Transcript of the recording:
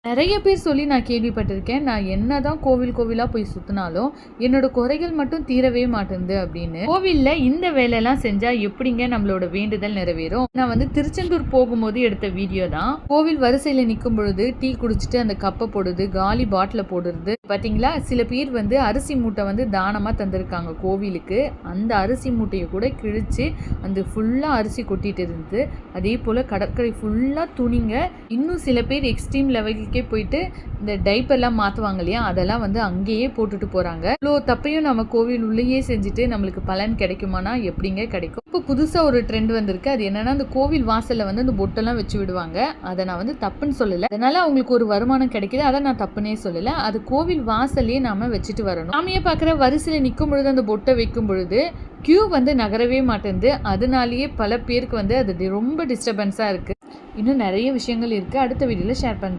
நிறைய பேர் சொல்லி நான் கேள்விப்பட்டிருக்கேன். நான் என்னதான் கோவிலா போய் சுத்தினாலும் என்னோட குறைகள் மட்டும் தீரவே மாட்டேங்குது அப்படின்னு. கோவில்ல இந்த வேலையெல்லாம் செஞ்சா எப்படிங்க நம்மளோட வேண்டுதல் நிறைவேறும்? நான் வந்து திருச்செந்தூர் போகும்போது எடுத்த வீடியோ தான். கோவில் வரிசையில நிற்கும் பொழுது டீ குடிச்சிட்டு அந்த கப்பை போடுறது, காலி பாட்டில போடுறது. பாத்தீங்களா, சில பேர் வந்து அரிசி மூட்டை வந்து தானமா தந்திருக்காங்க கோவிலுக்கு. அந்த அரிசி மூட்டையை கூட கிழிச்சு அந்த ஃபுல்லா அரிசி கொட்டிட்டு இருந்து. அதே போல கடற்கரை ஃபுல்லா துணிங்க. இன்னும் சில பேர் எக்ஸ்ட்ரீம் லெவலுக்கு போயிட்டு இந்த டைப்பர்லாம் மாற்றுவாங்க இல்லையா, அதெல்லாம் வந்து அங்கேயே போட்டுட்டு போகிறாங்க. இவ்வளோ தப்பையும் நம்ம கோவில் உள்ளேயே செஞ்சுட்டு நம்மளுக்கு பலன் கிடைக்குமானா எப்படிங்க கிடைக்கும்? இப்போ புதுசாக ஒரு ட்ரெண்ட் வந்திருக்கு. அது என்னன்னா, அந்த கோவில் வாசலில் வந்து அந்த பொட்டெல்லாம் வச்சு விடுவாங்க. அதை நான் வந்து தப்புன்னு சொல்லலை. அதனால அவங்களுக்கு ஒரு வருமானம் கிடைக்குது. அதை நான் தப்புன்னே சொல்லலை. அது கோவில் வாசல்லையே நாம வச்சுட்டு வரணும். சாமியை பார்க்குற வரிசையில் நிற்கும் பொழுது அந்த பொட்டை வைக்கும் பொழுது கியூ வந்து நகரவே மாட்டேங்குது. அதனாலேயே பல பேருக்கு வந்து அது ரொம்ப டிஸ்டர்பன்ஸாக இருக்குது. இன்னும் நிறைய விஷயங்கள் இருக்குது. அடுத்த வீடியோவில் ஷேர் பண்ணுறேன்.